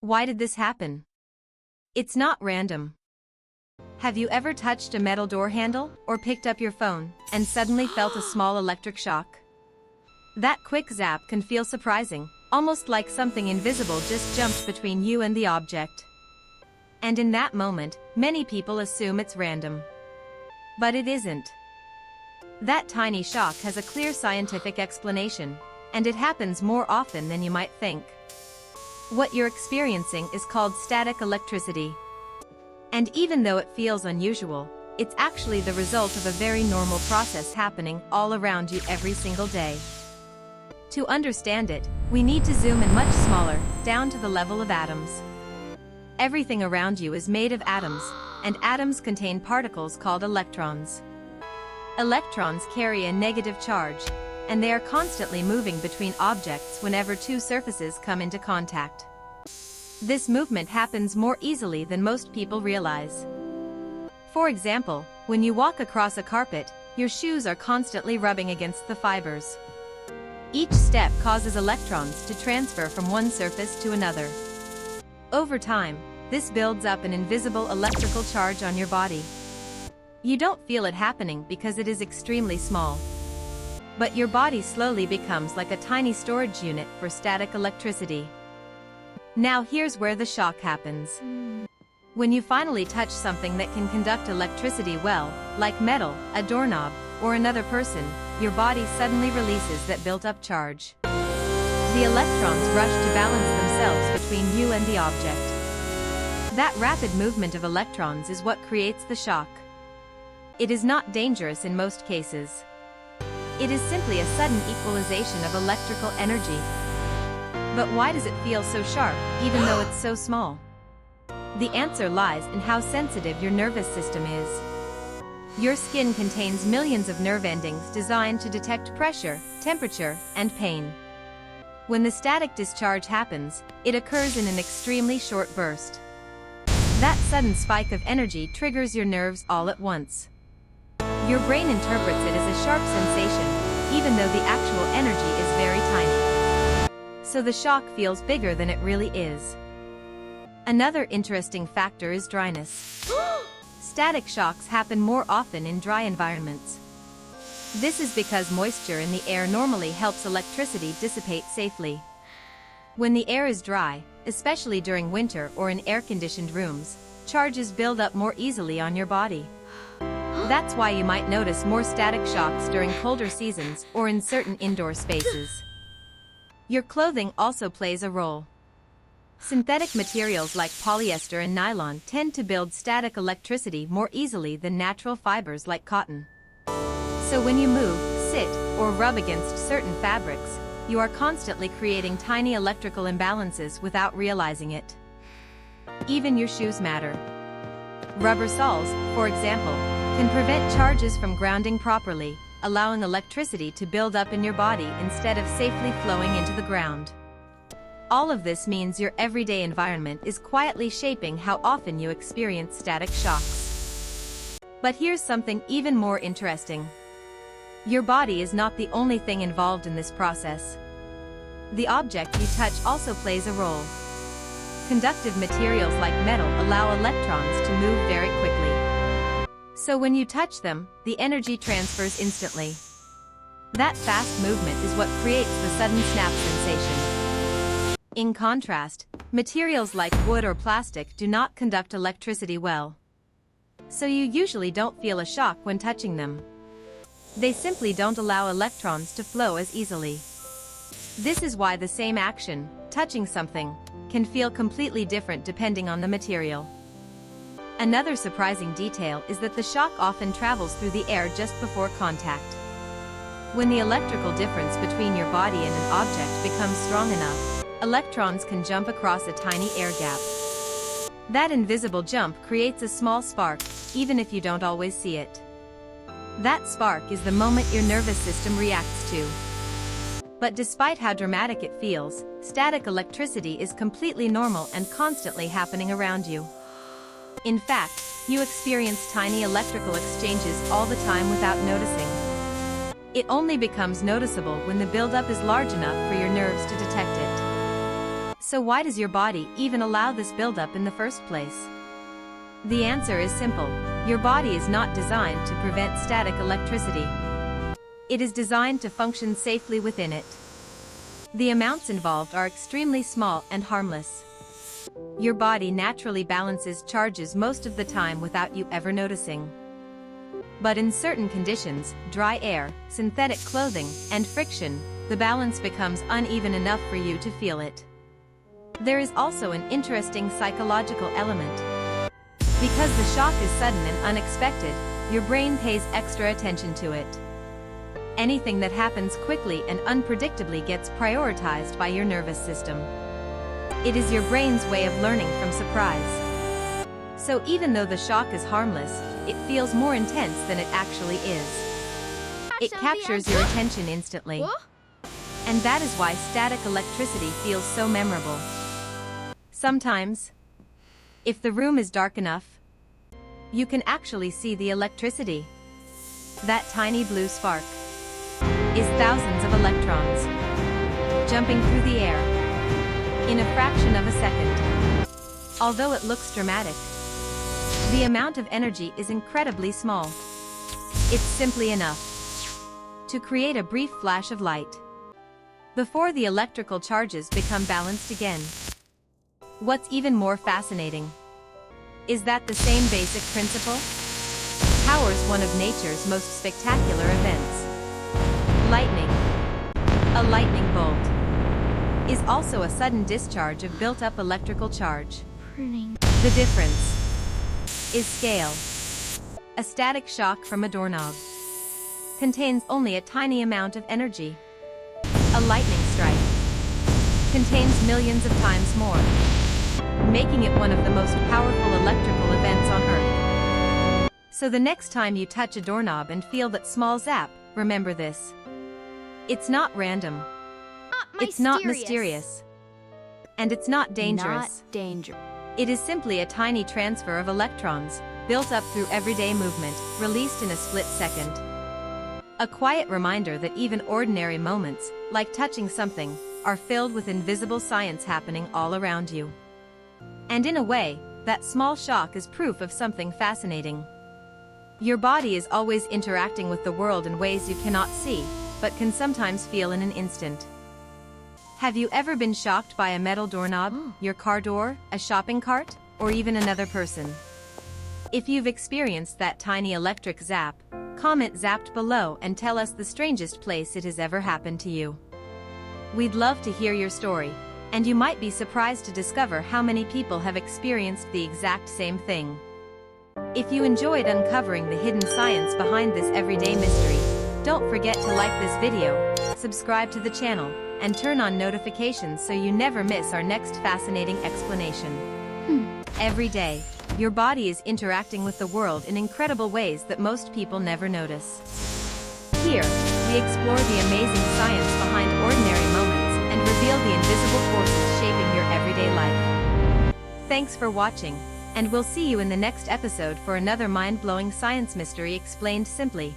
Why did this happen? It's not random. Have you ever touched a metal door handle or picked up your phone and suddenly felt a small electric shock? That quick zap can feel surprising, almost like something invisible just jumped between you and the object. And in that moment, many people assume it's random. But it isn't. That tiny shock has a clear scientific explanation, and it happens more often than you might think. What you're experiencing is called static electricity. And even though it feels unusual, it's actually the result of a very normal process happening all around you every single day. To understand it, we need to zoom in much smaller, down to the level of atoms. Everything around you is made of atoms, and atoms contain particles called electrons. Electrons carry a negative charge, and they are constantly moving between objects whenever two surfaces come into contact. This movement happens more easily than most people realize. For example, when you walk across a carpet, your shoes are constantly rubbing against the fibers. Each step causes electrons to transfer from one surface to another. Over time, this builds up an invisible electrical charge on your body. You don't feel it happening because it is extremely small. But your body slowly becomes like a tiny storage unit for static electricity. Now here's where the shock happens. When you finally touch something that can conduct electricity well, like metal, a doorknob, or another person, your body suddenly releases that built-up charge. The electrons rush to balance themselves between you and the object. That rapid movement of electrons is what creates the shock. It is not dangerous in most cases. It is simply a sudden equalization of electrical energy. But why does it feel so sharp, even though it's so small? The answer lies in how sensitive your nervous system is. Your skin contains millions of nerve endings designed to detect pressure, temperature, and pain. When the static discharge happens, it occurs in an extremely short burst. That sudden spike of energy triggers your nerves all at once. Your brain interprets it as a sharp sensation, even though the actual energy is very tiny. So the shock feels bigger than it really is. Another interesting factor is dryness. Static shocks happen more often in dry environments. This is because moisture in the air normally helps electricity dissipate safely. When the air is dry, especially during winter or in air-conditioned rooms, charges build up more easily on your body. That's why you might notice more static shocks during colder seasons or in certain indoor spaces. Your clothing also plays a role. Synthetic materials like polyester and nylon tend to build static electricity more easily than natural fibers like cotton. So when you move, sit, or rub against certain fabrics, you are constantly creating tiny electrical imbalances without realizing it. Even your shoes matter. Rubber soles, for example, can prevent charges from grounding properly, allowing electricity to build up in your body instead of safely flowing into the ground. All of this means your everyday environment is quietly shaping how often you experience static shocks. But here's something even more interesting. Your body is not the only thing involved in this process. The object you touch also plays a role. Conductive materials like metal allow electrons to move very quickly. So when you touch them, the energy transfers instantly. That fast movement is what creates the sudden snap sensation. In contrast, materials like wood or plastic do not conduct electricity well. So you usually don't feel a shock when touching them. They simply don't allow electrons to flow as easily. This is why the same action, touching something, can feel completely different depending on the material. Another surprising detail is that the shock often travels through the air just before contact. When the electrical difference between your body and an object becomes strong enough, electrons can jump across a tiny air gap. That invisible jump creates a small spark, even if you don't always see it. That spark is the moment your nervous system reacts to. But despite how dramatic it feels, static electricity is completely normal and constantly happening around you. In fact, you experience tiny electrical exchanges all the time without noticing. It only becomes noticeable when the buildup is large enough for your nerves to detect it. So why does your body even allow this buildup in the first place? The answer is simple. Your body is not designed to prevent static electricity. It is designed to function safely within it. The amounts involved are extremely small and harmless. Your body naturally balances charges most of the time without you ever noticing. But in certain conditions, dry air, synthetic clothing, and friction, the balance becomes uneven enough for you to feel it. There is also an interesting psychological element. Because the shock is sudden and unexpected, your brain pays extra attention to it. Anything that happens quickly and unpredictably gets prioritized by your nervous system. It is your brain's way of learning from surprise. So even though the shock is harmless, it feels more intense than it actually is. It captures your attention instantly. And that is why static electricity feels so memorable. Sometimes, if the room is dark enough, you can actually see the electricity. That tiny blue spark is thousands of electrons jumping through the air in a fraction of a second. Although it looks dramatic, the amount of energy is incredibly small. It's simply enough to create a brief flash of light before the electrical charges become balanced again. What's even more fascinating is that the same basic principle powers one of nature's most spectacular events. Lightning. A lightning bolt is also a sudden discharge of built-up electrical charge. The difference is scale. A static shock from a doorknob contains only a tiny amount of energy. A lightning strike contains millions of times more, making it one of the most powerful electrical events on Earth. So the next time you touch a doorknob and feel that small zap, remember this. It's not random. It's not mysterious. And it's not dangerous. It is simply a tiny transfer of electrons, built up through everyday movement, released in a split second. A quiet reminder that even ordinary moments, like touching something, are filled with invisible science happening all around you. And in a way, that small shock is proof of something fascinating. Your body is always interacting with the world in ways you cannot see, but can sometimes feel in an instant. Have you ever been shocked by a metal doorknob, your car door, a shopping cart, or even another person? If you've experienced that tiny electric zap, comment zapped below and tell us the strangest place it has ever happened to you. We'd love to hear your story, and you might be surprised to discover how many people have experienced the exact same thing. If you enjoyed uncovering the hidden science behind this everyday mystery, don't forget to like this video, subscribe to the channel, and turn on notifications so you never miss our next fascinating explanation. Every day, your body is interacting with the world in incredible ways that most people never notice. Here, we explore the amazing science behind ordinary moments and reveal the invisible forces shaping your everyday life. Thanks for watching, and we'll see you in the next episode for another mind-blowing science mystery explained simply.